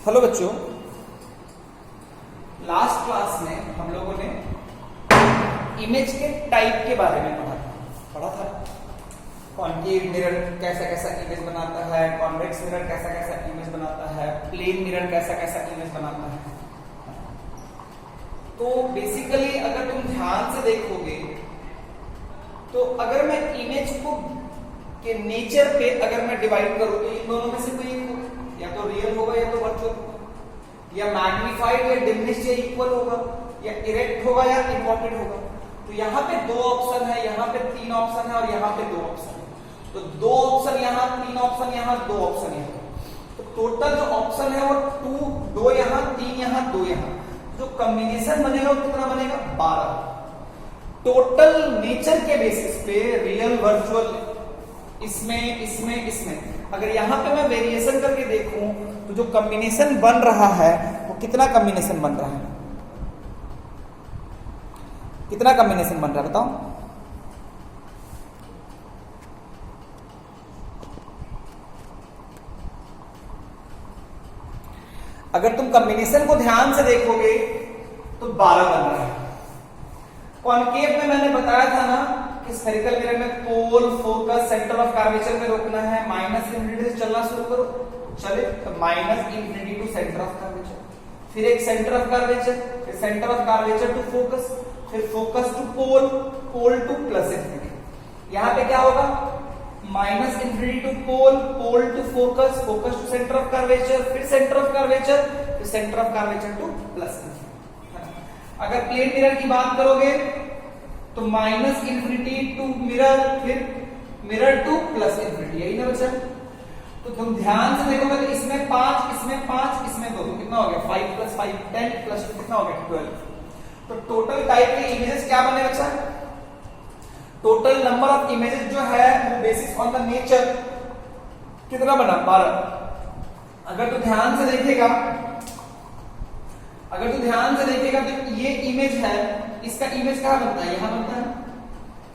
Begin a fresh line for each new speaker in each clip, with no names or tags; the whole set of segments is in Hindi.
हेलो बच्चों, लास्ट क्लास में हम लोगों ने इमेज के टाइप के बारे में पढ़ा था। कॉन्केव मिरर कैसा कैसा इमेज बनाता है, कॉन्वेक्स मिरर कैसा कैसा इमेज बनाता है, प्लेन मिरर कैसा कैसा इमेज बनाता है। तो बेसिकली अगर तुम ध्यान से देखोगे तो अगर मैं इमेज को के नेचर पे अगर मैं डिवाइड करूं तो इन दोनों में से कोई एक होगा, या तो रियल होगा या तो वर्चुअल होगा, या मैग्नीफाइड या डिमिनिश्ड या इक्वल होगा, या इरेक्ट होगा या इन्वर्टेड होगा। तो यहाँ पे दो ऑप्शन है, यहाँ पे तीन ऑप्शन है और यहाँ पे दो ऑप्शन है। तो दो ऑप्शन यहाँ, तीन ऑप्शन यहाँ, दो ऑप्शन यहाँ। तो टोटल जो ऑप्शन है वो दो यहाँ, तीन यहाँ, दो यहाँ। जो कॉम्बिनेशन बनेगा वो कितना बनेगा? 12। टोटल नेचर के बेसिस पे रियल वर्चुअल इसमें अगर यहां पे मैं वेरिएशन करके देखूं तो जो कॉम्बिनेशन बन रहा है वो कितना कॉम्बिनेशन बन रहा है? कितना कॉम्बिनेशन बन रहा है बताओ? अगर तुम कॉम्बिनेशन को ध्यान से देखोगे तो 12 बन रहा है। कॉन्केव में मैंने बताया था ना कि स्फेरिकल मिरर में पोल, फोकस, सेंटर ऑफ कर्वेचर में रोकना है। माइनस इंफिनिटी से चलना शुरू करो, चले तो minus infinity to centre of curvature, फिर एक सेंटर ऑफ कर्वेचर, फिर centre of curvature to focus, फिर focus to pole, pole to plus infinity. यहां पे क्या होगा? Minus infinity to pole, pole to focus, focus to centre of curvature, फिर सेंटर ऑफ कर्वेचर, फिर centre of curvature to plus infinity. अगर प्लेन मिरर की बात करोगे तो माइनस इंफिनिटी टू मिरर, फिर मिरर टू प्लस इंफिनिटी, यही ना बच्चा? तो तुम ध्यान से देखोगे तो इसमें 5, इसमें 5, इसमें 2, तो कितना हो गया? 5 + 5 10 + 2 कितना हो गया? 12। तो टोटल टाइप के इमेजेस क्या बने बच्चा? टोटल नंबर ऑफ इमेजेस जो है वो बेसिस ऑन द नेचर कितना बना? 12। अगर तू ध्यान से देखेगा तो ये इमेज है, इसका इमेज कहां बनता है? यहां बनता है।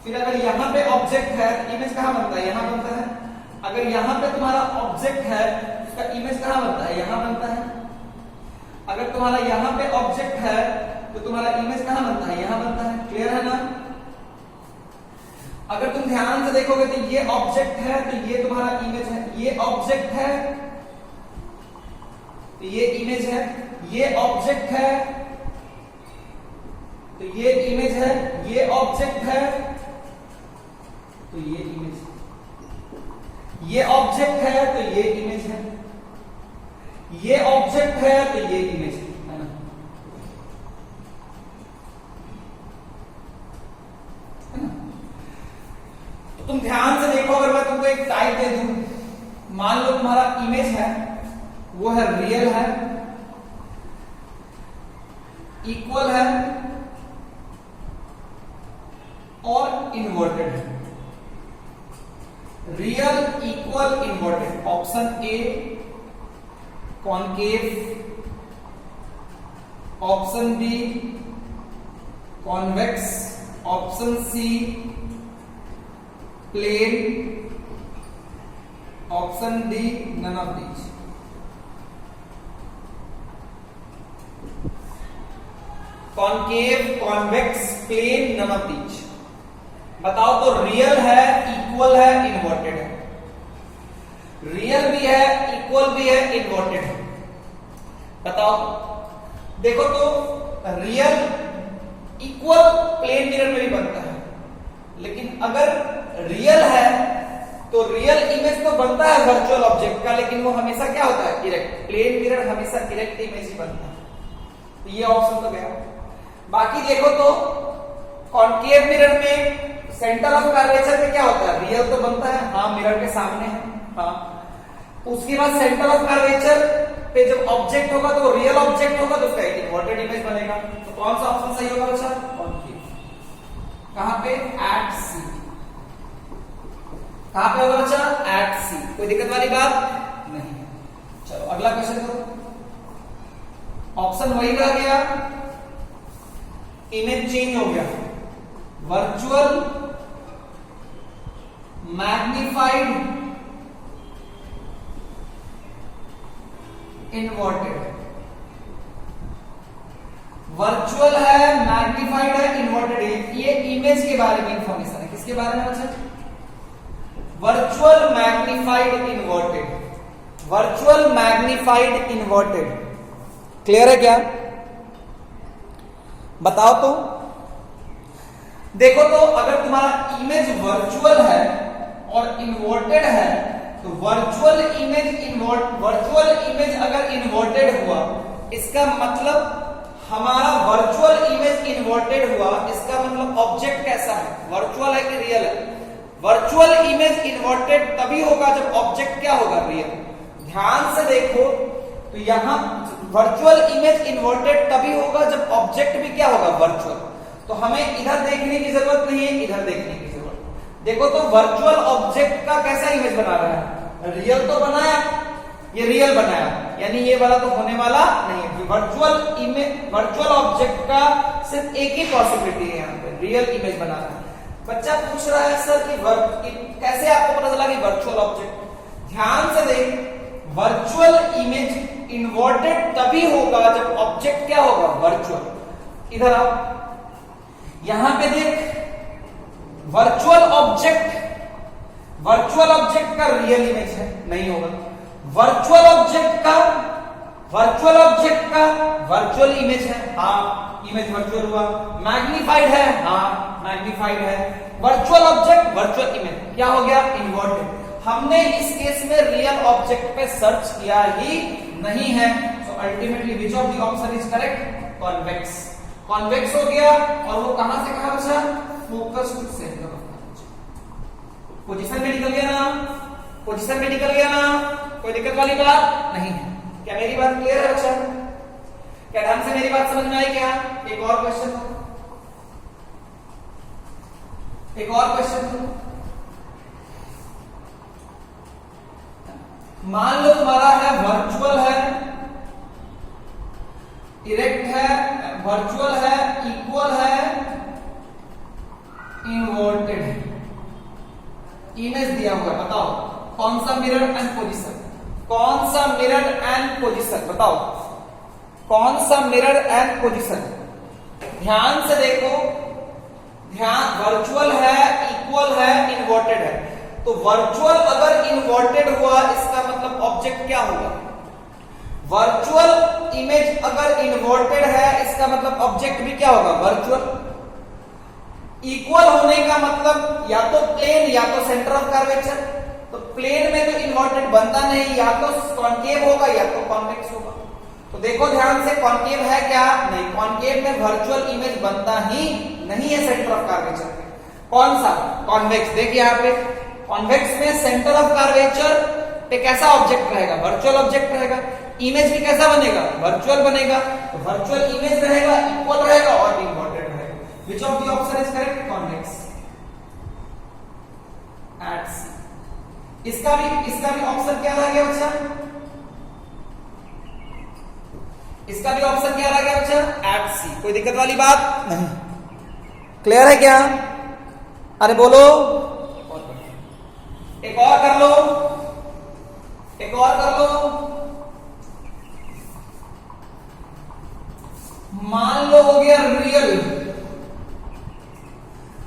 फिर अगर यहां पे ऑब्जेक्ट है, इमेज कहां बनता है? यहां बनता है। अगर यहां पे तुम्हारा ऑब्जेक्ट है, इसका इमेज कहां बनता है? यहां बनता है। अगर तुम्हारा यहां पे ऑब्जेक्ट है तो तुम्हारा इमेज कहां बनता है? यहां बनता है। क्लियर है ना? अगर तुम ध्यान से देखोगे तो ये ऑब्जेक्ट है तो ये तुम्हारा इमेज है, ये ऑब्जेक्ट है तो ये इमेज है, ये ऑब्जेक्ट है तो ये इमेज है, ये ऑब्जेक्ट है तो ये इमेज है, ये ऑब्जेक्ट है तो ये इमेज है, ये ऑब्जेक्ट है तो ये इमेज है ना? तो तुम ध्यान से देखो, अगर मैं तुमको एक टाइप दे दूं, मान लो तुम्हारा इमेज है वो है रियल है, इक्वल है और इन्वर्टेड है। Real, equal, inverted. Option A concave, option B convex, option C plane, option D none of these. Concave, convex, plane, none of these. बताओ तो रियल है, इक्वल है, इन्वर्टेड है। रियल भी है, इक्वल भी है, इन्वर्टेड है। बताओ। देखो तो रियल, इक्वल प्लेन मिरर में भी बनता है, लेकिन अगर रियल है तो रियल इमेज तो बनता है वर्चुअल ऑब्जेक्ट का, लेकिन वो हमेशा क्या होता है? इरेक्ट। प्लेन मिरर हमेशा इरेक्ट इमेज ही बनता है। तो ये ऑप्शन तो गया। बाकी देखो तो कॉन्केव मिरर में सेंटर ऑफ कर्वेचर पे क्या होता है? रियल तो बनता है, हाँ मिरर के सामने है, हाँ। उसके बाद सेंटर ऑफ कर्वेचर पे जब ऑब्जेक्ट होगा तो रियल ऑब्जेक्ट होगा तो उसका एक इन्वर्टेड इमेज बनेगा। तो कौन सा ऑप्शन सही होगा बच्चा? कॉन्केव। कहां पे? एट सी। कहां पे होगा बच्चा? एट सी। कोई दिक्कत वाली बात नहीं। चलो अगला क्वेश्चन करो। ऑप्शन वही रह गया, इमेज चेंज हो गया। वर्चुअल, मैग्निफाइड, इन्वर्टेड, वर्चुअल है, मैग्नीफाइड है, इन्वर्टेड है। ये इमेज के बारे में इंफॉर्मेशन है। किसके बारे में बच्चा? Virtual magnified inverted, virtual magnified inverted. Clear है क्या? बताओ तो। देखो तो अगर तुम्हारा इमेज वर्चुअल है और इन्वर्टेड है तो वर्चुअल इमेज अगर इन्वर्टेड हुआ इसका मतलब हमारा वर्चुअल इमेज इन्वर्टेड हुआ, इसका मतलब ऑब्जेक्ट कैसा है, वर्चुअल है कि रियल है? वर्चुअल इमेज इन्वर्टेड तभी होगा जब ऑब्जेक्ट क्या होगा, रियल। ध्यान से देखो तो यहां वर्चुअल इमेज इन्वर्टेड तभी होगा जब ऑब्जेक्ट भी क्या होगा, वर्चुअल। तो हमें इधर देखने की जरूरत नहीं है, इधर देखने की जरूरत। देखो तो वर्चुअल ऑब्जेक्ट का कैसा इमेज बना रहा है, रियल तो बनाया, ये रियल बनाया, यानी ये वाला तो होने वाला नहीं है। वर्चुअल ऑब्जेक्ट का सिर्फ एक ही पॉसिबिलिटी है, यहाँ पे रियल इमेज बना रहा है। बच्चा पूछ रहा है सर कि कैसे आपको पता चला कि वर्चुअल ऑब्जेक्ट? ध्यान से देख, वर्चुअल इमेज इन्वर्टेड तभी होगा जब ऑब्जेक्ट क्या होगा, वर्चुअल। इधर आओ, यहां पे देख, वर्चुअल ऑब्जेक्ट का रियल इमेज है, नहीं होगा। वर्चुअल ऑब्जेक्ट का वर्चुअल इमेज है, हाँ इमेज वर्चुअल हुआ। मैग्नीफाइड है, हाँ मैग्नीफाइड है। वर्चुअल ऑब्जेक्ट वर्चुअल इमेज क्या हो गया, इन्वर्टेड। हमने इस केस में रियल ऑब्जेक्ट पे सर्च किया ही नहीं है। So ultimately which of the option is correct, convex. Convex हो गया और वो कहां से कहां बचा, फोकस्ड सेंटर ऑफ पोजीशन में निकल गया ना, पोजीशन में निकल गया ना, कोई दिक्कत वाली बात नहीं है। क्या मेरी बात क्लियर है बच्चा? क्या ढंग से मेरी बात समझ में आई क्या? एक और क्वेश्चन, एक और क्वेश्चन। मान लो तुम्हारा है वर्चुअल है, इरेक्ट है, वर्चुअल है, इक्वल है, इन्वर्टेड है। इमेज दिया हुआ है, बताओ कौन सा मिरर एंड पोजीशन, कौन सा मिरर एंड पोजीशन, बताओ कौन सा मिरर एंड पोजीशन। ध्यान से देखो, ध्यान, वर्चुअल है, इक्वल है, इन्वर्टेड है। तो वर्चुअल अगर इन्वर्टेड हुआ इसका मतलब ऑब्जेक्ट क्या होगा, वर्चुअल इमेज अगर इन्वर्टेड है इसका मतलब ऑब्जेक्ट भी क्या होगा, वर्चुअल। इक्वल होने का मतलब या तो प्लेन या तो सेंटर ऑफ कर्वेचर। तो प्लेन में तो इन्वर्टेड बनता नहीं, या तो कॉन्केव होगा या तो कॉन्वेक्स होगा। तो देखो ध्यान से, कॉन्केव है क्या, नहीं, कॉन्केव में वर्चुअल इमेज बनता ही नहीं है सेंटर ऑफ कर्वेचर पे। कौन सा, कॉन्वेक्स। देखिए यहाँ पे कॉन्वेक्स में सेंटर ऑफ कर्वेचर पे कैसा ऑब्जेक्ट रहेगा, वर्चुअल ऑब्जेक्ट रहेगा। इमेज भी कैसा बनेगा, वर्चुअल बनेगा। तो वर्चुअल इमेज रहेगा, इक्वल रहेगा और इन्वर्टेड रहेगा। Which of the option is correct, convex at C. इसका भी ऑप्शन क्या रह गया बच्चा, इसका भी ऑप्शन क्या रह गया बच्चा, एट सी। कोई दिक्कत वाली बात नहीं, क्लियर है क्या? अरे बोलो, एक और कर लो, एक और कर लो। मान लो हो गया रियल,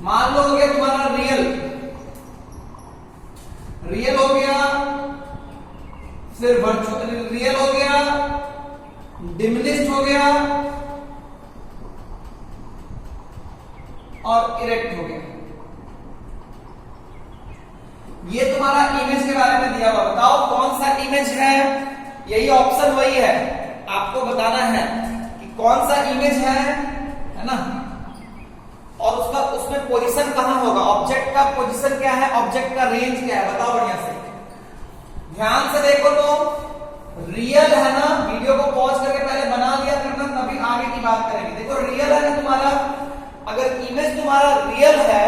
मान लो हो गया तुम्हारा रियल, रियल हो गया, फिर वर्चुअल, रियल हो गया, डिमिनिश्ड हो गया और इरेक्ट हो गया। ये तुम्हारा इमेज के बारे में दिया हुआ, बताओ कौन सा इमेज है। यही ऑप्शन वही है, आपको बताना है कि कौन सा इमेज है ना, और उसका उसमें पोजीशन कहां होगा, ऑब्जेक्ट का पोजीशन क्या है, ऑब्जेक्ट का रेंज क्या है, बताओ बढ़िया से। ध्यान से देखो तो रियल है ना, वीडियो को पॉज करके पहले बना लिया करना, तभी आगे की बात करेंगे। देखो रियल है ना तुम्हारा, अगर इमेज तुम्हारा रियल है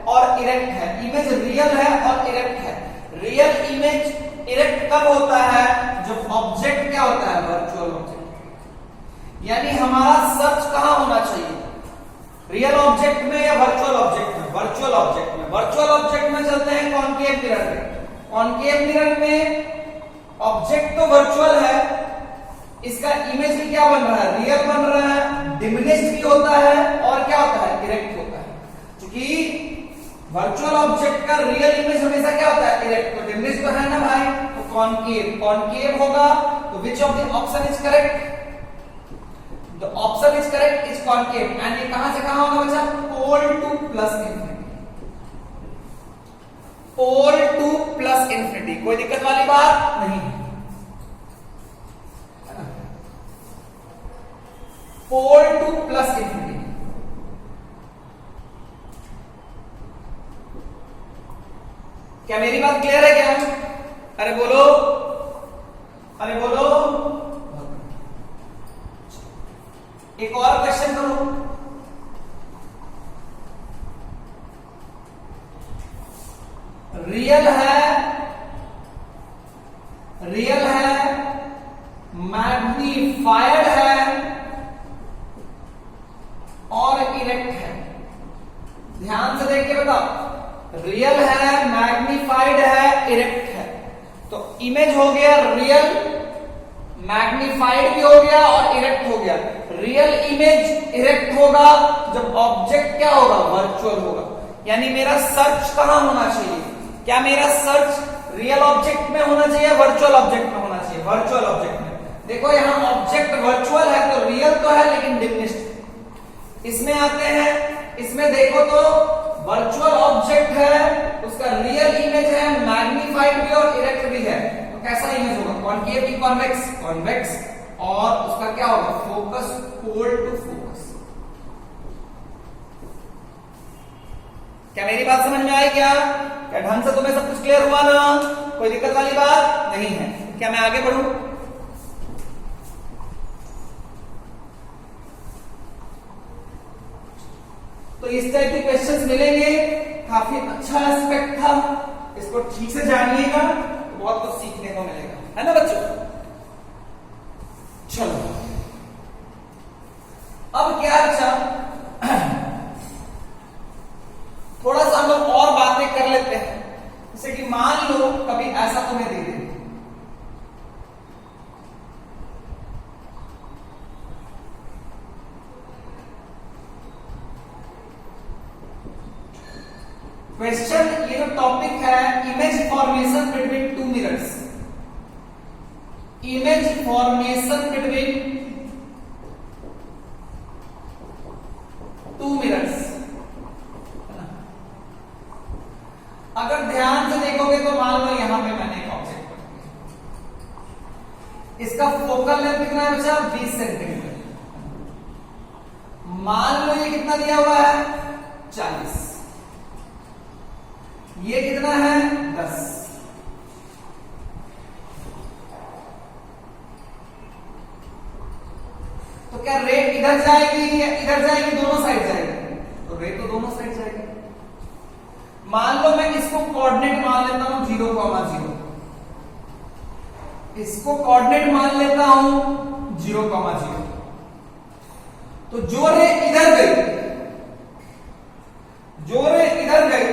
और इरेक्ट है, इमेज रियल है और इरेक्ट है। रियल इमेज इरेक्ट कब होता है, जब ऑब्जेक्ट क्या होता है, वर्चुअल ऑब्जेक्ट। यानी हमारा सर्च कहां होना चाहिए, रियल ऑब्जेक्ट में या वर्चुअल ऑब्जेक्ट में, वर्चुअल ऑब्जेक्ट में। वर्चुअल ऑब्जेक्ट में चलते हैं कॉन्केव मिरर में। कॉन्केव मिरर में ऑब्जेक्ट तो वर्चुअल है इसका इमेज भी क्या बन रहा है, रियल बन रहा है, डिमिनिश्ड भी होता है और क्या होता है, इरेक्ट होता है। क्योंकि वर्चुअल ऑब्जेक्ट का रियल इमेज हमेशा क्या होता है, इरेक्ट। तो डिमिनिश्ड तो है ना भाई, तो कॉनकेव, कॉनकेव होगा। तो which of the option is correct, the option is correct is concave. And ये कहां से कहां होगा बच्चा, pole to plus infinity, pole to plus infinity. कोई दिक्कत वाली बात नहीं, पोल टू प्लस इंफिनिटी। क्या मेरी बात क्लियर है क्या? अरे बोलो, अरे बोलो। एक और क्वेश्चन करो। रियल है, रियल है, मैग्नीफाइड है और इरेक्ट है। ध्यान से देख के बताओ, रियल है, मैग्नीफाइड है, इरेक्ट है। तो इमेज हो गया रियल, मैग्नीफाइड भी हो गया और इरेक्ट हो गया। रियल इमेज इरेक्ट होगा जब ऑब्जेक्ट क्या होगा, वर्चुअल होगा। यानी मेरा सर्च कहां होना चाहिए, क्या मेरा सर्च रियल ऑब्जेक्ट में होना चाहिए, वर्चुअल ऑब्जेक्ट में होना चाहिए, वर्चुअल ऑब्जेक्ट में। देखो यहां ऑब्जेक्ट वर्चुअल है तो रियल तो है लेकिन डिमिनिश्ड। इसमें आते हैं, इसमें देखो तो वर्चुअल ऑब्जेक्ट है, उसका रियल इमेज है, मैग्नीफाइड भी और इरेक्ट भी है। तो कैसा इमेज होगा, कॉनकेव की कॉन्वेक्स, कॉन्वेक्स। और उसका क्या होगा, फोकस, पोल टू फोकस। क्या मेरी बात समझ में आई क्या? क्या ढंग से तुम्हें सब कुछ क्लियर हुआ ना? कोई दिक्कत वाली बात नहीं है। क्या मैं आगे बढ़ूं? तो इस टाइप के क्वेश्चंस मिलेंगे, काफी अच्छा एस्पेक्ट था, इसको ठीक से जानिएगा तो बहुत कुछ सीखने को मिलेगा, है ना बच्चों? चलो अब क्या अच्छा, थोड़ा सा हम लोग और बातें कर लेते हैं। जैसे कि मान लो कभी ऐसा तुम्हें दे दे, क्वेश्चन, ये जो टॉपिक है image formation between two mirrors, image formation between two mirrors. अगर ध्यान से देखोगे तो मान लो यहां पे मैंने एक ऑब्जेक्ट पकड़ लिया, इसका फोकल लेंथ कितना है बच्चा, 20 सेंटीमीटर। मान लो ये कितना दिया हुआ है, 40, ये कितना है, 10। तो क्या रेट इधर जाएगी या इधर जाएगी, दोनों साइड जाएगी? तो रेट तो दोनों साइड जाएगी। मान लो मैं इसको कोऑर्डिनेट मान लेता हूं 0,0, इसको कोऑर्डिनेट मान लेता हूं 0,0। तो जो रे इधर गई, जो रे इधर गई,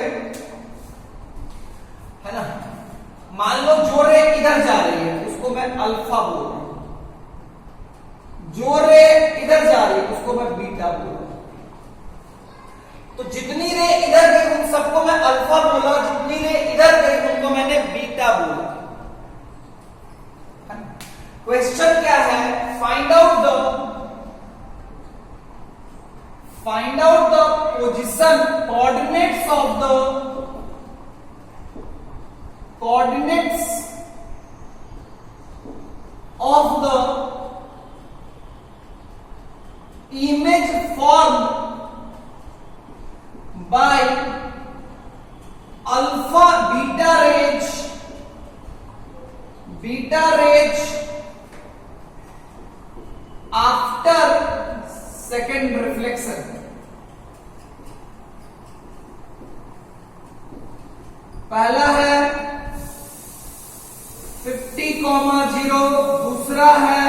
है ना, मान लो जो रे इधर जा रही है उसको मैं अल्फा बोल रहा हूं, जो रे इधर जा रही है उसको मैं बीटा बोल रहा हूं। तो जितनी रे इधर गई उन सबको मैं अल्फा बोला, जितनी रे इधर गई उनको मैंने बीटा बोला। क्वेश्चन क्या है, find out the position, coordinates of the, coordinates of the image form by alpha beta rays after second reflection। पहला है 50,0, दूसरा है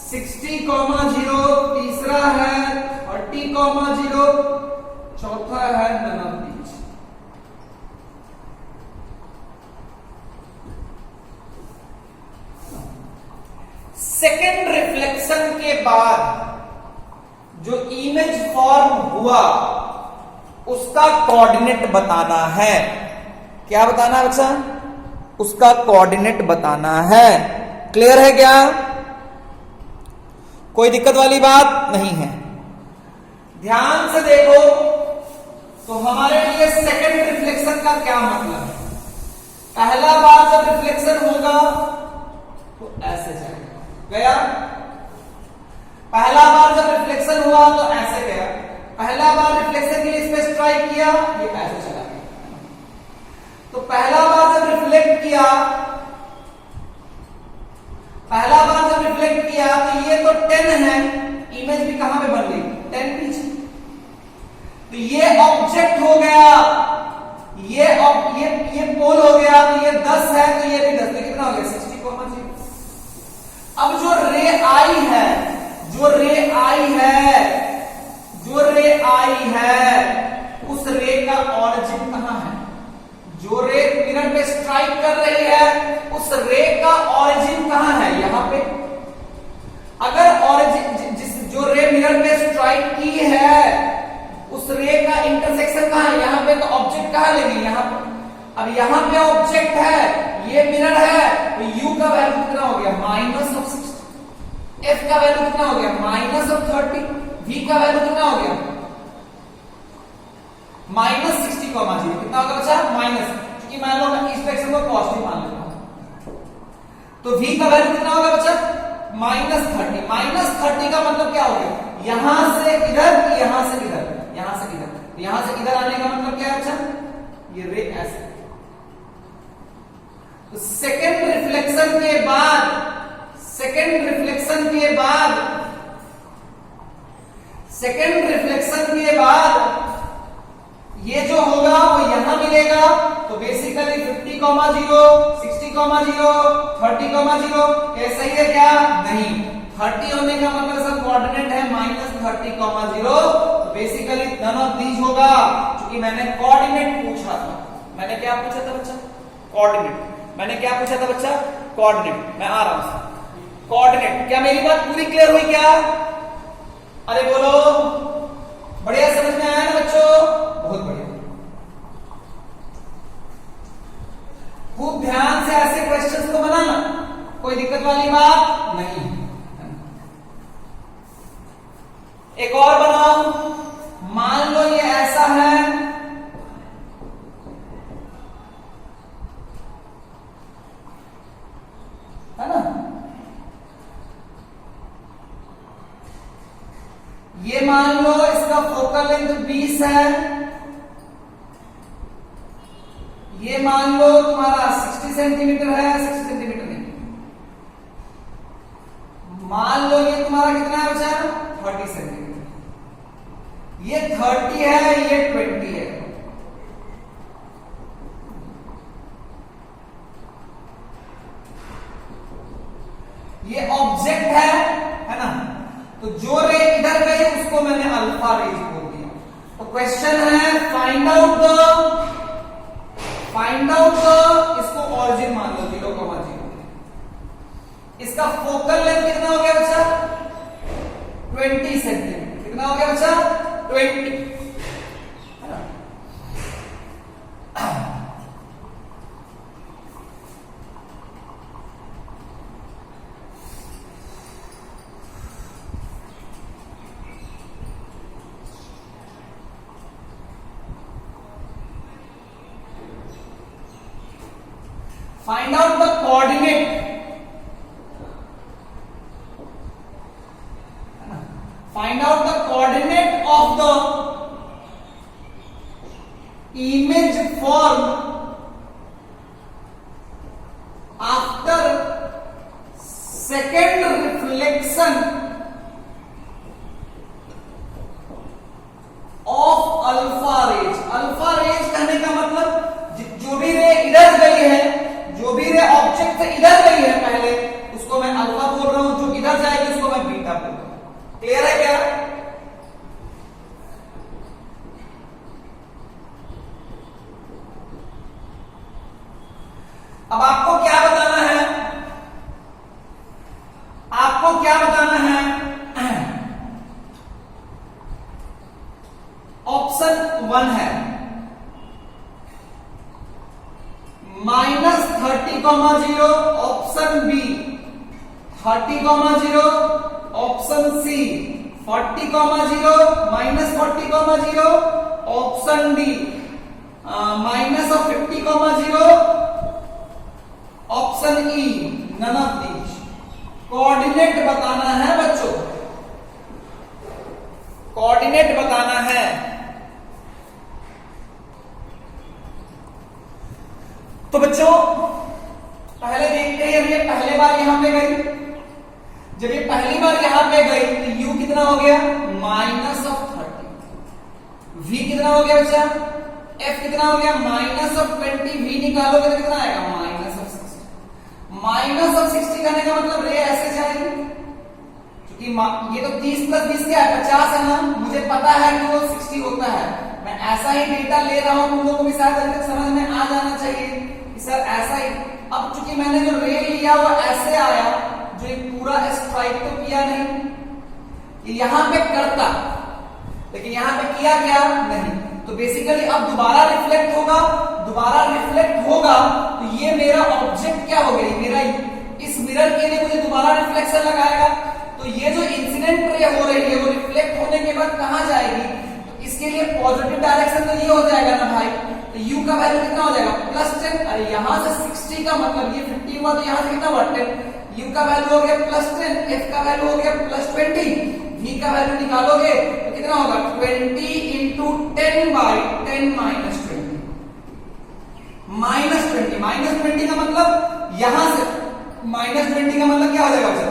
60,0, तीसरा है 30,0, चौथा है none of these. Second reflection के बाद जो इमेज फॉर्म हुआ उसका कोऑर्डिनेट बताना है। क्या बताना है बच्चा? उसका कोऑर्डिनेट बताना है। क्लियर है क्या? कोई दिक्कत वाली बात नहीं है। ध्यान से देखो तो हमारे लिए सेकंड रिफ्लेक्शन का क्या मतलब है। पहला बार जब रिफ्लेक्शन होगा तो ऐसे जाएगा, गया। पहला बार जब रिफ्लेक्शन हुआ तो ऐसे गया। पहला बार रिफ्लेक्शन के लिए इस पे स्ट्राइक किया, ये ऐसे चला गया। तो पहला बार जब रिफ्लेक्ट किया, पहला बार जब रिफ्लेक्ट किया तो ये तो 10 है, इमेज भी कहां पे बन गई? 10 पीछे। तो ये ऑब्जेक्ट हो गया, ये पोल हो गया, तो ये 10 है तो ये भी 10, तो कितना हो गया? 60,0। अब जो रे आई है, जो रे आई है उस रे का ऑरिजिन कहां है? जो रे मिरर पे स्ट्राइक कर रही है उस रे का ऑरिजिन कहां है? यहां पे। अगर ऑरिजिन जो रे मिरर पे स्ट्राइक की है उस रे का इंटरसेक्शन कहां है? यहां पे। तो ऑब्जेक्ट कहां लेगी? यहां पे। अब यहां पे ऑब्जेक्ट है, ये मिरर है, तो u का वैल्यू कितना हो गया? -60। f का वैल्यू कितना हो गया? -30। v का वैल्यू कितना हो गया? -60,0। कितना होगा बच्चा? माइनस, क्योंकि मान लो मैं इस डायरेक्शन को पॉजिटिव मान लेता हूं, तो v का वैल्यू कितना होगा बच्चा? -30। -30 का मतलब क्या हो गया? यहां से इधर, यहां से इधर, यहां से इधर, यहां से इधर आने का मतलब क्या है बच्चा? ये रे ऐसे। तो सेकेंड रिफ्लेक्शन के बाद ये जो होगा वो यहां मिलेगा। तो बेसिकली 50,0, 60,0, 30,0, ये सही है क्या? नहीं। 30 होने का मतलब सब कोऑर्डिनेट है -30,0। तो बेसिकली नन ऑफ दीज होगा, क्योंकि मैंने कोऑर्डिनेट पूछा था। मैंने क्या पूछा था बच्चा? कोऑर्डिनेट। मैंने क्या पूछा था बच्चा? कोऑर्डिनेट। मैं आ रहा हूं। कोऑर्डिनेट। क्या मेरी बात पूरी क्लियर हुई क्या? अरे बोलो, बढ़िया समझ में आया ना बच्चों? बहुत बढ़िया। खूब ध्यान से ऐसे क्वेश्चंस को बनाना, कोई दिक्कत वाली बात नहीं। एक और बनाओ। मान लो ये ऐसा है ना? ये मान लो इसका फोकल लेंथ 20 है। ये मान लो तुम्हारा 60 सेंटीमीटर है, 60 सेंटीमीटर नहीं, मान लो ये तुम्हारा कितना है बच्चा? 30 सेंटीमीटर। ये 30 है, ये 20 है। ये ऑब्जेक्ट है ना? तो जो रे इधर गई उसको मैंने अल्फा रेज बोल दिया। तो क्वेश्चन है फाइंड आउट इसको ऑरिजिन मान लो 0,0। इसका फोकल लेंथ कितना हो गया बच्चा? 20 सेंटीमीटर। कितना हो गया बच्चा? 20। Find out the coordinate. Find out the coordinate of the image formed after second reflection of alpha rays. Alpha rays कहने का मतलब जो भी रे इधर गई है, जो भी रे ऑब्जेक्ट से इधर गई है पहले, उसको मैं अल्फा बोल रहा हूं, जो इधर जाएगी उसको मैं बीटा बोल रहा हूं। क्लियर है क्या? अब आपको क्या बताना है? आप -30,0 option B, 30,0 option C, 40,0 -40,0 option D, -50,0 option E, none of these. Coordinate बताना है बच्चों, कोऑर्डिनेट बताना है। तो बच्चों पहले देखते हैं, ये पहले बार यहां पे गई, जब ये पहली बार यहां पे गई तो u कितना हो गया -30, v कितना हो गया बच्चा, f कितना हो गया -20, v निकालोगे तो कितना आएगा -60 करने का मतलब रे ऐसे जाएगी, क्योंकि ये तो 30 + 20 क्या है 50 है ना, मुझे पता है कि वो 60 होता है, मैं ऐसा ही डेटा ले रहा हूं, तुम लोगों को भी शायद अभी तक समझ में आ जाना चाहिए कि सर ऐसा ही। अब चूंकि मैंने जो रे लिया वो ऐसे आया, जो एक पूरा स्ट्राइक तो किया नहीं, कि यहां पे करता, लेकिन यहां पे किया क्या नहीं, तो बेसिकली अब दोबारा रिफ्लेक्ट होगा, दोबारा रिफ्लेक्ट होगा तो ये मेरा ऑब्जेक्ट क्या हो गया, मेरा इस मिरर के लिए मुझे दोबारा रिफ्लेक्शन लगाएगा, तो ये जो इंसिडेंट रे हो रही है वो रिफ्लेक्ट होने के बाद कहां जाएगी, तो इसके लिए पॉजिटिव डायरेक्शन तो ये हो जाएगा ना भाई, तो u का वैल्यू कितना हो जाएगा +10, अरे यहां से 60 का मतलब ये 50 हुआ, तो यहां से कितना हुआ 10, u का वैल्यू हो गया +10, f का वैल्यू हो गया +20, v का वैल्यू निकालोगे तो कितना होगा 20 into 10/10 -20 का मतलब यहां से -20 का मतलब क्या हो जाएगा बच्चा,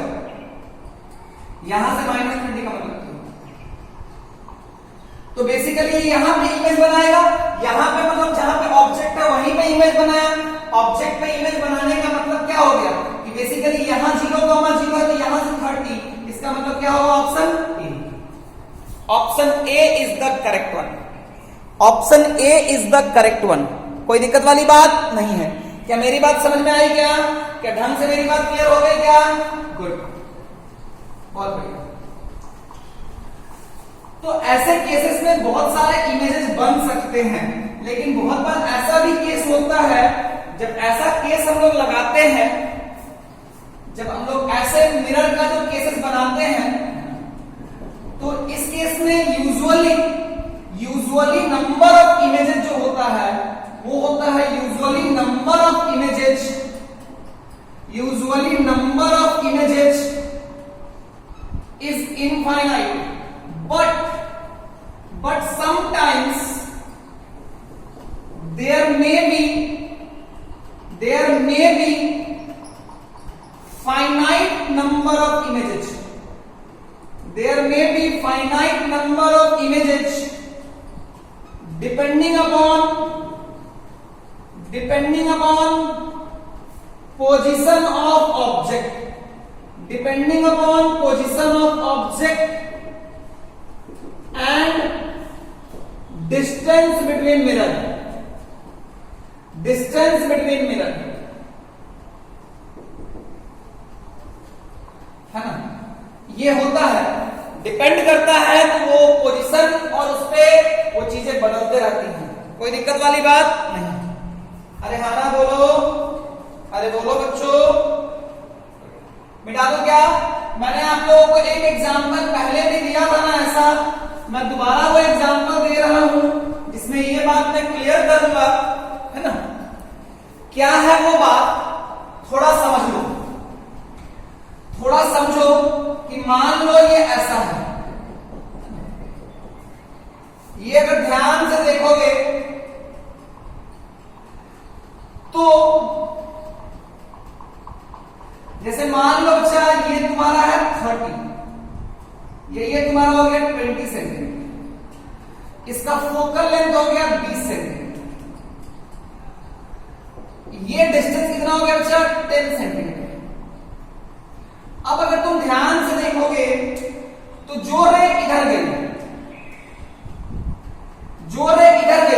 यहां से -20 का मतलब, तो बेसिकली यहां पे इमेज बनाएगा, यहां पे मतलब जहां पे ऑब्जेक्ट है वहीं पे इमेज बनाया, ऑब्जेक्ट पे इमेज बनाने का मतलब क्या हो गया कि बेसिकली यहां 0,0 है तो यहां से 30, इसका मतलब क्या होगा option A, option A is the correct one, option A is the correct one. कोई दिक्कत वाली बात नहीं है, क्या मेरी बात समझ में आई, क्या ढंग से मेरी बात क्लियर हो गई क्या, गुड, बहुत बढ़िया। तो ऐसे केसेस में बहुत सारे इमेजेस बन सकते हैं, लेकिन बहुत बार ऐसा भी केस होता है, जब ऐसा केस हम लोग लगाते हैं, जब हम लोग ऐसे मिरर का जो केसेस बनाते हैं, तो इस केस में यूजुअली नंबर ऑफ इमेजेस जो होता है वो होता है usually number of images is infinite, but sometimes there may be finite number of images, there may be finite number of images depending upon position of object, depending upon position of object and distance between mirror, distance between mirror, है ना, ये होता है, डिपेंड करता है, तो वो पोजीशन और उस पे वो चीजें बदलते रहती हैं, कोई दिक्कत वाली बात नहीं। अरे हाँ ना बोलो, अरे बोलो बच्चों, मिटा दो क्या, मैंने आप लोगों को एक एग्जांपल पहले भी दिया था ना ऐसा, मैं दोबारा वो एग्जांपल दे रहा हूं जिसमें ये बात मैं क्लियर करूंगा, है ना, क्या है वो बात, थोड़ा समझ लो, थोड़ा समझो कि मान लो ये ऐसा है, ये अगर ध्यान से देखोगे तो जैसे मान लो बच्चा ये तुम्हारा है 30, ये तुम्हारा हो गया 20 सेंटीमीटर, इसका फोकल लेंथ हो गया 20 सेंटीमीटर, ये डिस्टेंस कितना हो गया बच्चा 10 सेंटीमीटर। अब अगर तुम ध्यान से देखोगे तो जो रे इधर गई,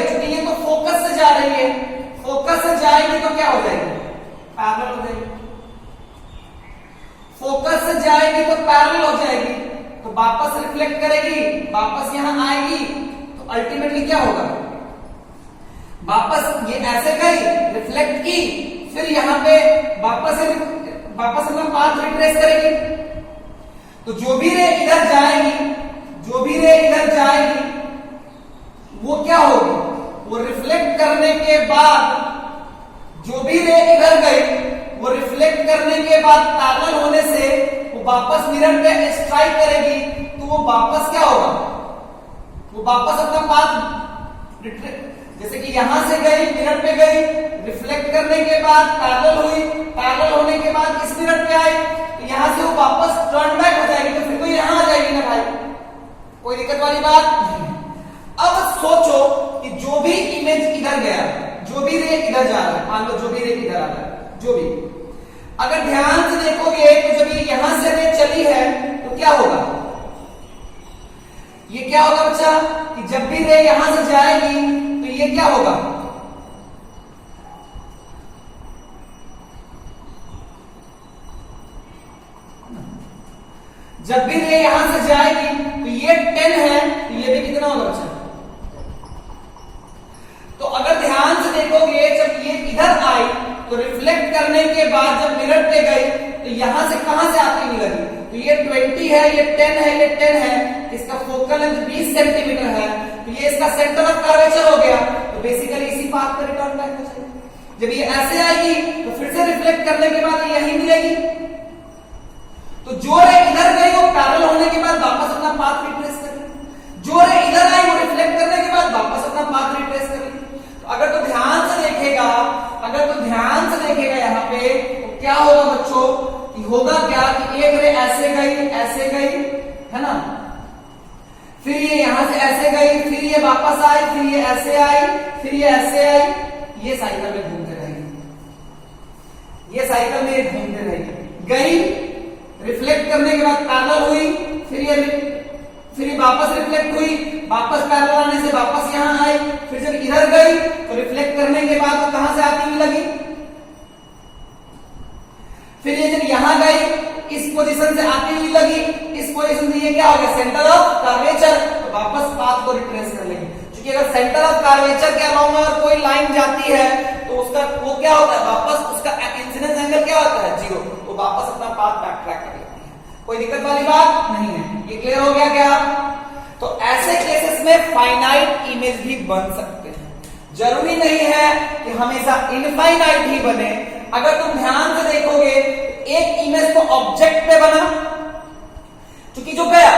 क्योंकि ये तो फोकस से जा रही है, फोकस से जाएगी तो क्या हो जाएगी, पैरेलल हो जाएगी, फोकस से जाएगी तो पैरेलल हो जाएगी, तो वापस रिफ्लेक्ट करेगी, वापस यहां आएगी, तो अल्टीमेटली क्या होगा, वापस ये ऐसे गई, रिफ्लेक्ट की, फिर यहां पे वापस अपना पाथ रिट्रेस करेगी। तो जो भी रे इधर जाएगी, जो भी रे इधर जाएगी वो क्या होगी, वो रिफ्लेक्ट करने के बाद, जो भी रे इधर गई वो रिफ्लेक्ट करने के बाद पैरेलल होने से वो वापस मिरर पे स्ट्राइक करेगी। तो वो वापस क्या होगा, वो वापस अपना पाथ रिट्रेस, जैसे कि यहां से गई, मिरर पे गई, रिफ्लेक्ट करने के बाद पैरेलल हुई, पैरेलल होने के बाद इस मिरर पे आई, तो यहां से वो वापस टर्न बैक हो जाएगी, तो फिर तो यहां आ जाएगी ना भाई, कोई दिक्कत वाली बात नहीं। अब सोचो कि जो भी इमेज इधर गया, जो भी रे इधर जा रहा है, मान लो जो भी रे इधर आ रहा है, जो भी, अगर ध्यान से देखोगे तो जब ये यहां से रे चली है तो क्या होगा, ये क्या होगा बच्चा, कि जब भी रे यहां से जाएगी तो ये क्या होगा, जब भी रे यहां से जाएगी तो ये 10 है, तो ये भी कितना होगा बच्चा। तो अगर ध्यान से देखोगे जब ये इधर आई तो रिफ्लेक्ट करने के बाद जब मिरर पे गई तो यहां से कहां से आती हुई लगी, तो ये 20 है, ये 10 है, ये 10 है, इसका फोकल लेंथ 20 सेंटीमीटर है, तो ये इसका सेंटर ऑफ कर्वेचर हो गया। तो बेसिकली इसी पाथ पर रिटर्न बैक हो जाएगी। जब ये ऐसे आएगी तो फिर से रिफ्लेक्ट करने के बाद यही मिलेगी। तो जो रे इधर गई वो पैरेलल होने के बाद वापस अपना पाथ रिट्रेस करेगी, जो रे इधर आई वो रिफ्लेक्ट करने के बाद वापस अपना पाथ रिट्रेस करेगी। तो अगर तो ध्यान से देखेगा, अगर तो ध्यान से देखेगा यहाँ पे तो क्या होगा बच्चों, कि होगा क्या कि एक रे ऐसे गई है ना, फिर ये यहां से ऐसे गई, फिर ये वापस आई, फिर ये ऐसे आई, फिर ये ऐसे आई, ये साइकिल में घूमते रहेगी, ये साइकिल में घूमते रहेगी। गई, रिफ्लेक्ट करने के बाद पैरेलल हुई, फिर ये वापस रिफ्लेक्ट हुई, वापस पैरेलल आने से वापस यहां आई, फिर जब इधर गई तो रिफ्लेक्ट करने के बाद वो कहां से आती हुई लगी, फिर ये जब यहां गई इस पोजीशन से आती हुई लगी, इस पोजीशन से ये क्या हो गया, सेंटर ऑफ कर्वेचर, तो वापस पाथ को रिट्रेस कर लेंगे। क्योंकि अगर सेंटर ऑफ कर्वेचर के अलावा और कोई लाइन जाती है तो उसका वो क्या होता है, वापस उसका इंसिडेंस एंगल क्या होता है, 0, तो वापस अपना पाथ बैक ट्रैक कर लेती है। कोई दिक्कत वाली बात नहीं है, ये क्लियर हो गया क्या। तो ऐसे केसेस में फाइनाइट इमेज भी बन सकते हैं, जरूरी नहीं है कि हमेशा इनफाइनाइट ही बने। अगर तुम ध्यान से देखोगे एक इमेज तो ऑब्जेक्ट पे बना, क्योंकि जो गया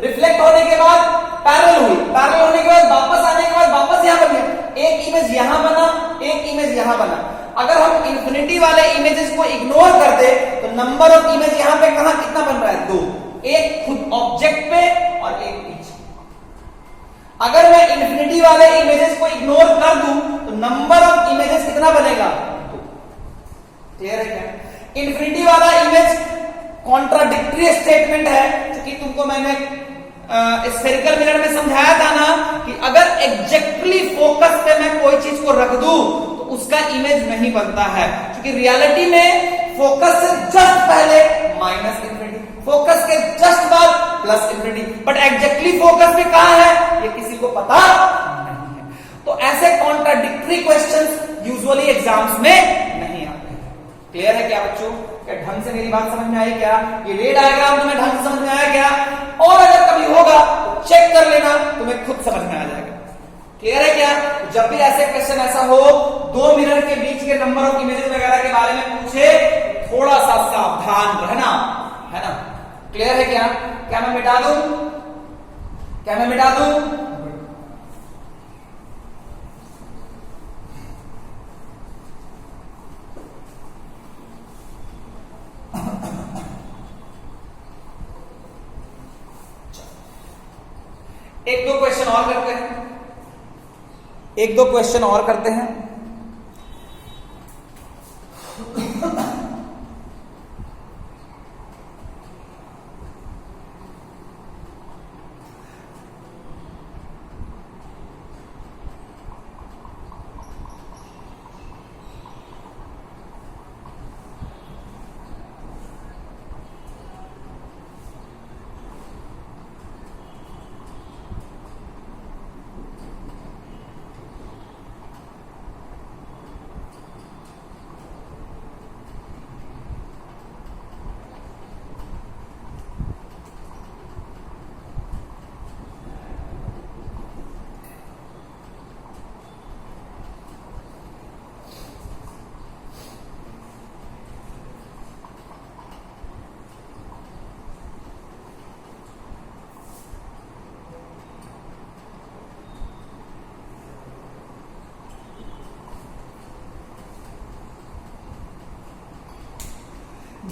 रिफ्लेक्ट होने के बाद पैरेलल हुई, पैरेलल होने के बाद वापस आने के बाद वापस यहां बन गया, एक इमेज यहां बना, एक इमेज यहां बना। अगर हम इंफिनिटी वाले इमेजेस को इग्नोर कर दे तो नंबर ऑफ इमेज यहां पे कहां कितना बन रहा है, 2, एक खुद ऑब्जेक्ट पे और एक पीछे। अगर मैं इंफिनिटी वाले इमेजेस को इग्नोर कर दूं तो नंबर ऑफ इमेजेस कितना बनेगा, 2। क्लियर है क्या। इंफिनिटी वाला इमेज कॉन्ट्राडिक्टरी स्टेटमेंट है, क्योंकि तुमको मैंने स्फेरिकल मिरर में समझाया था ना कि अगर एग्जैक्टली फोकस पे मैं कोई चीज को रख दूं तो उसका इमेज नहीं बनता है, क्योंकि रियलिटी में फोकस से जस्ट पहले माइनस इंफिनिटी, फोकस के जस्ट बाद plus infinity, but exactly focus पे कहां है ये किसी को पता नहीं है। तो ऐसे कॉन्ट्राडिक्टरी क्वेश्चंस यूजुअली एग्जाम्स में नहीं आते। क्लियर है क्या बच्चों, क्या ढंग से मेरी बात समझ में आई क्या, ये रे डायग्राम तुम्हें ढंग से समझ में आया क्या, और अगर कभी होगा तो चेक कर लेना, तुम्हें खुद समझ में आ जाएगा। क्लियर है क्या। जब भी ऐसे क्वेश्चन ऐसा हो, 2 मिरर के बीच के नंबर ऑफ इमेजेस वगैरह के बारे में पूछे, थोड़ा सा सावधान रहना, है ना। क्लियर है क्या। क्या मैं मिटा दूं, क्या मैं मिटा दूं, एक दो क्वेश्चन और करते हैं, एक दो क्वेश्चन और करते हैं।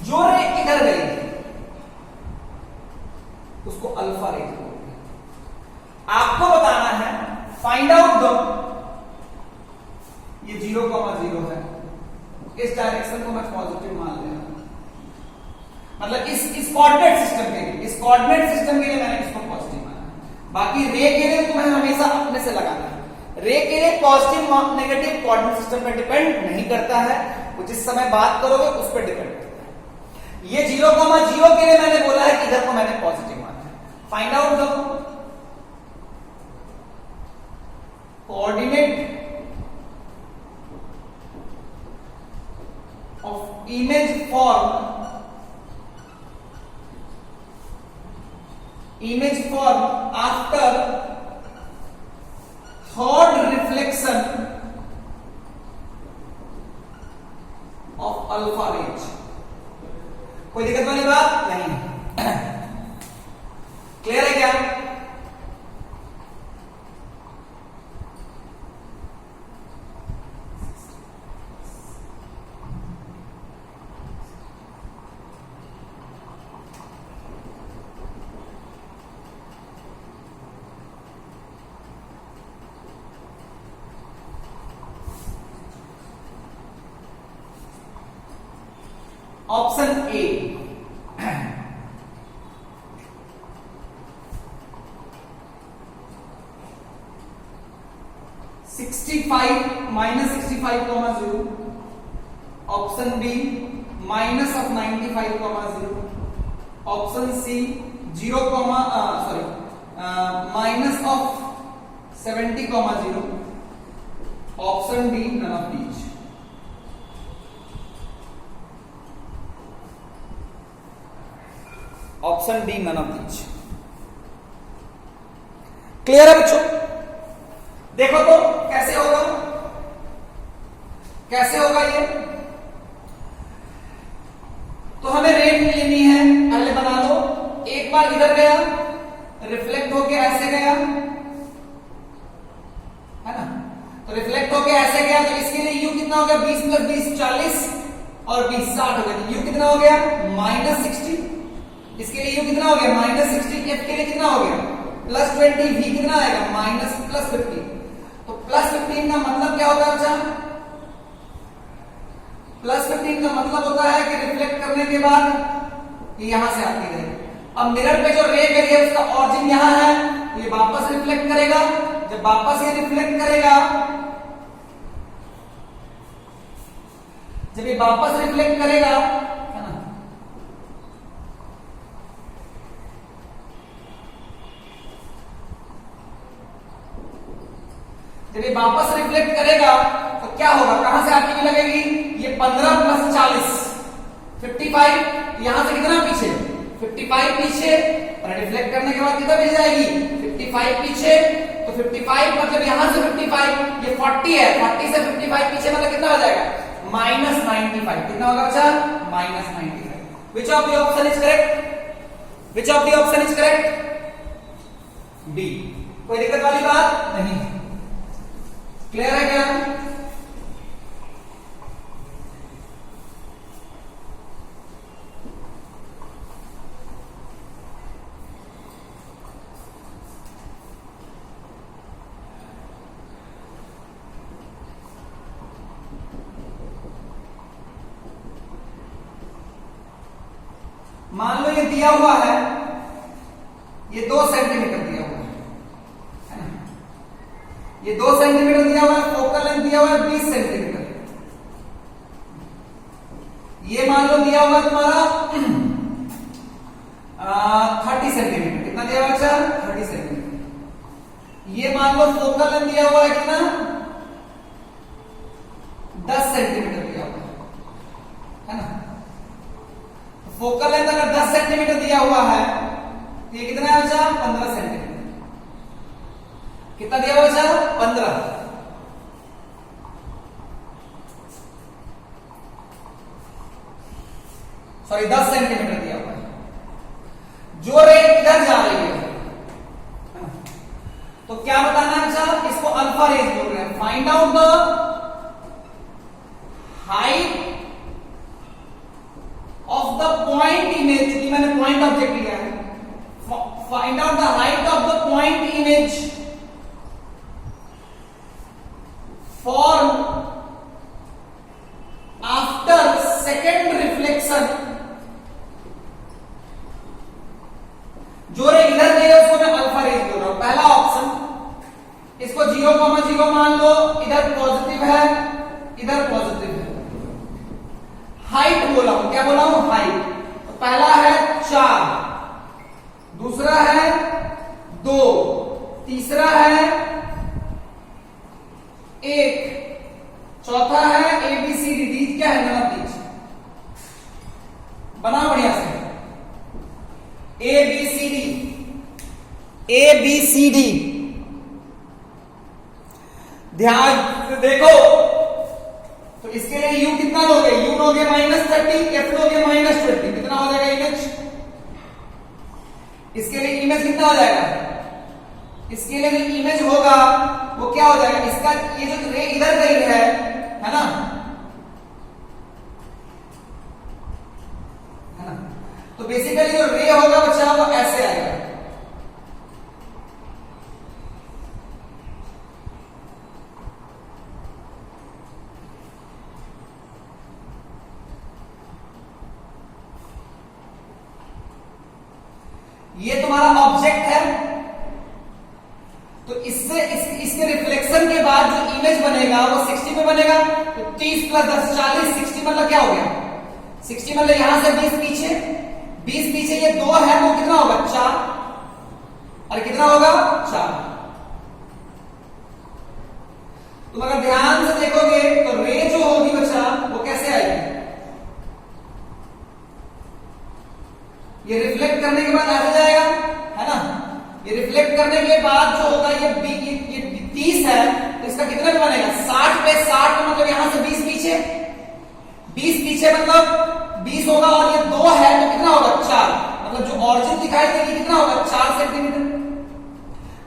जो रे इधर गई उसको अल्फा रे बोलते हैं। आपको बताना है फाइंड आउट दो, ये 0,0 है, इस डायरेक्शन को मैं पॉजिटिव मान लेना, मतलब इस कोऑर्डिनेट सिस्टम के लिए, इस कोऑर्डिनेट सिस्टम के लिए मैंने इसको पॉजिटिव माना। बाकी रे के लिए तुम्हें हमेशा अपने से लगाना है। रे के लिए पॉजिटिव नेगेटिव कोऑर्डिनेट सिस्टम पर डिपेंड नहीं करता है, वो जिस समय बात करोगे उस पर डिपेंड करता है। ये 0,0 के लिए मैंने बोला है कि इधर को मैंने पॉजिटिव माना है। Find out the coordinate of image form after third reflection of alpha range। कोई दिक्कत वाली बात नहीं, क्लियर है क्या? Option A 65 -65,0, option B -95,0, option C -70,0, option D none of these. Option D none of these. Clear है बच्चों? देखो तो कैसे होगा, कैसे होगा ये। तो हमें रेट लेनी है, पहले बना लो। एक बार इधर गया, रिफ्लेक्ट होके ऐसे गया, है ना? तो रिफ्लेक्ट होके ऐसे गया, तो इसके लिए यू कितना हो गया? 20 + 20 40 और 20 60 हो गया। यू कितना हो गया? -60। इसके लिए यू कितना हो गया? -60। एफ के लिए कितना हो गया? +20। वी कितना आएगा? -+15। तो +15 का मतलब क्या होता है बच्चा? +15 का मतलब होता है कि रिफ्लेक्ट करने के बाद ये यहां से आती है। अब मिरर पे जो रे गई है उसका ऑरिजिन यहां है, ये वापस रिफ्लेक्ट करेगा। जब वापस ये रिफ्लेक्ट करेगा, जब ये वापस रिफ्लेक्ट करेगा, है ना, जब ये वापस रिफ्लेक्ट करेगा तो क्या होगा? कहां से आपकी लगेगी? ये 15 + 40 55। यहां से कितना पीछे? 55 पीछे, और रिफ्लेक्ट करने के बाद कितना पीछे जाएगी? 55 पीछे। तो 55 मतलब यहां से 55, ये 40 है, 40 से 55 पीछे मतलब कितना हो जाएगा? -95। कितना होगा बच्चा? -95। विच of the option is correct? Which of the option is correct? D. कोई दिक्कत वाली बात नहीं, क्लियर है क्या? मान लो ये दिया हुआ है, ये 2 सेंटीमीटर दिया हुआ है ना? ये 2 सेंटीमीटर दिया हुआ है, फोकल लेंथ दिया हुआ है 20 सेंटीमीटर। ये मान लो दिया हुआ है तुम्हारा 30 सेंटीमीटर। कितना दिया हुआ है? 30 सेंटीमीटर। ये मान लो फोकल लेंथ दिया हुआ है कितना? 10 सेंटीमीटर दिया हुआ है ना? फोकल लेंथ अगर 10 सेंटीमीटर दिया हुआ है तो ये कितना है बच्चा? 15 सेंटीमीटर। कितना दिया हुआ बच्चा? 15। सॉरी 10 सेंटीमीटर दिया हुआ है। जो रे इधर जा रही है, तो क्या बताना है बच्चा? इसको अल्फा रेज बोल रहे हैं। Find out the height of point image, क्योंकि मैंने पॉइंट ऑब्जेक्ट लिया है, find out the height of the point image for after second reflection. जो रे इधर गई है उसको मैं अल्फा रेज बोल रहा हूं। पहला ऑप्शन, इसको 0,0 मान लो, इधर पॉजिटिव है इधर पॉजिटिव है। हाइट बोला हूं, क्या बोला हूं? हाइट। तो पहला है 4, दूसरा है 2, तीसरा है 1, चौथा है ABCD। क्या है ना बीच, बना बढ़िया से ABCD। ध्यान से देखो, तो इसके लिए U कितना लोगे? U लोगे -30, F लोगे -20, कितना हो जाएगा इमेज? इसके लिए इमेज कितना हो जाएगा? इसके लिए जो इमेज होगा वो क्या हो जाएगा? इसका ये जो रे इधर गई है ना, तो बेसिकली जो रे होगा बच्चा वो ऐसे आएगा। ये तुम्हारा ऑब्जेक्ट है, तो इससे इसके रिफ्लेक्शन के बाद जो इमेज बनेगा वो 60 पे बनेगा। तो 30 + 10 40, 60 मतलब क्या हो गया? 60 मतलब यहां से 20 पीछे, 20 पीछे ये 2 है तो कितना होगा? 4। और कितना होगा? 4। तुम अगर ध्यान से देखोगे तो रे जो होगी बच्चा वो कैसे आएगी? ये रिफ्लेक्ट करने के बाद ऐसे जाएगा, है ना? ये रिफ्लेक्ट करने के बाद जो होगा ये 30 है, तो इसका कितना पे बनेगा? 60 पे। 60 पे मतलब यहां से 20 पीछे, 20 पीछे मतलब 20 होगा, और ये 2 है तो कितना होगा? 4। मतलब जो ऑरिजिन दिखाई देगी कितना होगा? 4 सेंटीमीटर।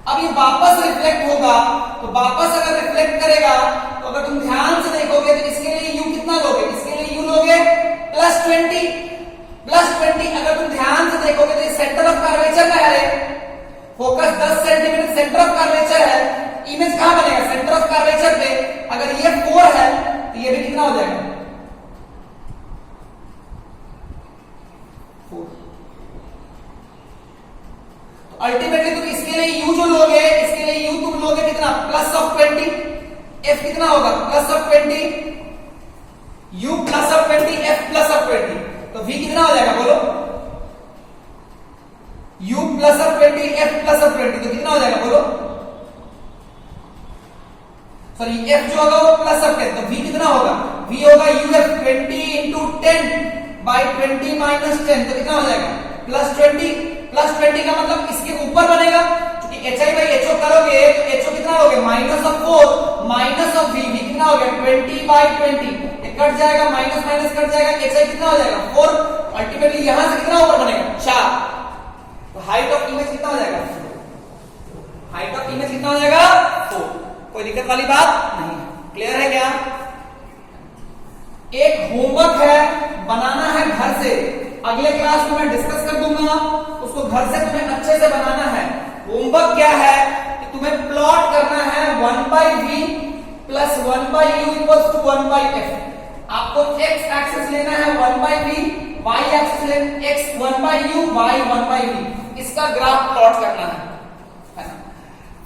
अब ये वापस रिफ्लेक्ट होगा, तो वापस अगर रिफ्लेक्ट करेगा तो अगर तुम ध्यान से देखोगे तो इसके लिए U कितना लोगे? इसके लिए U लोगे +20। अगर तुम ध्यान से देखोगे तो सेंटर ऑफ कर्वेचर का है, focus 10 centimetre centre of curvature है, इमेज कहां बनेगा? सेंटर ऑफ कर्वेचर पे। अगर ये 4 है तो ये भी कितना हो जाएगा? 4। तो अल्टीमेटली तुम इसके लिए U जो लोगे, इसके लिए U तुम लोगे कितना? +20। F कितना होगा? +20। U +20, F +20, तो V कितना हो जाएगा बोलो? U +20, F +20, तो कितना हो जाएगा बोलो? सॉरी, F जो होगा वो +10, तो V कितना होगा? V होगा UF 20 × 10/20 - 10, तो कितना हो जाएगा? +20। +20 का मतलब इसके ऊपर बनेगा, क्योंकि HI/HO करोगे तो HO कितना लोगे? -4 - V कितना हो गया? 20/20, कट जाएगा, माइनस माइनस कट जाएगा, HI कितना हो जाएगा? 4। अल्टीमेटली यहां से कितना ऊपर बनेगा? 4। तो हाइट ऑफ इमेज कितना हो जाएगा? हाइट ऑफ इमेज कितना हो जाएगा? 4। कोई दिक्कत वाली बात नहीं, क्लियर है क्या? एक होमवर्क है, बनाना है घर से, अगले क्लास में मैं डिस्कस कर दूंगा, उसको घर से तुम्हें अच्छे से बनाना है। होमवर्क क्या है कि तुम्हें प्लॉट करना है 1/v + 1/u = 1/f। आपको x एक्सिस लेना है 1/v, y एक्सिस लेना x 1/u, y 1/v। इसका ग्राफ प्लॉट करना है ना?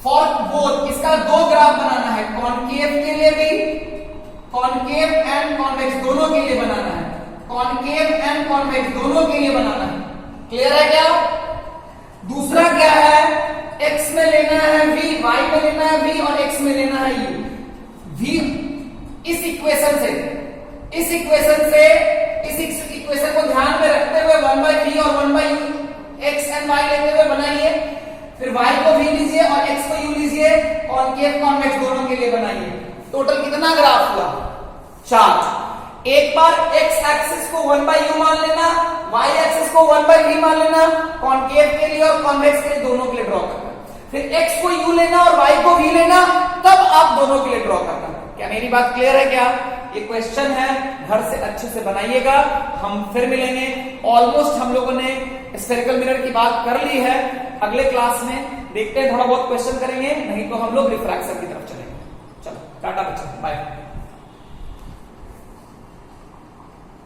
फॉर बोथ इसका 2 ग्राफ बनाना है, कॉनकेव के लिए भी, कॉनकेव एंड कॉन्वेक्स दोनों के लिए बनाना है, कॉनकेव एंड कॉन्वेक्स दोनों के लिए बनाना है। क्लियर है क्या? दूसरा क्या है? x में लेना है v, y में लेना है v और x में लेना है u। v इस इक्वेशन से इस इक्वेशन को ध्यान में रखते हुए 1/v और 1/u x एंड y लेते हुए बनाइए, फिर y को v लीजिए और x को u लीजिए, कॉनकेव कॉन्वेक्स दोनों के लिए बनाइए। टोटल कितना ग्राफ हुआ? 4। एक बार x एक्सिस को 1/u मान लेना, y एक्सिस को 1/v मान लेना, कॉनकेव के लिए और कॉन्वेक्स के लिए दोनों के लिए ड्रॉ करना, फिर x को u लेना और y को v लेना, तब आप दोनों के लिए ड्रॉ करना। क्या मेरी बात क्लियर है क्या? ये क्वेश्चन है, घर से अच्छे से बनाइएगा। हम फिर मिलेंगे। ऑलमोस्ट हम लोगों ने स्फेरिकल मिरर की बात कर ली है। अगले क्लास में देखते हैं, थोड़ा बहुत क्वेश्चन करेंगे, नहीं तो हम लोग रिफ्रैक्शन की तरफ चलेंगे। चलो टाटा बच्चों, बाय।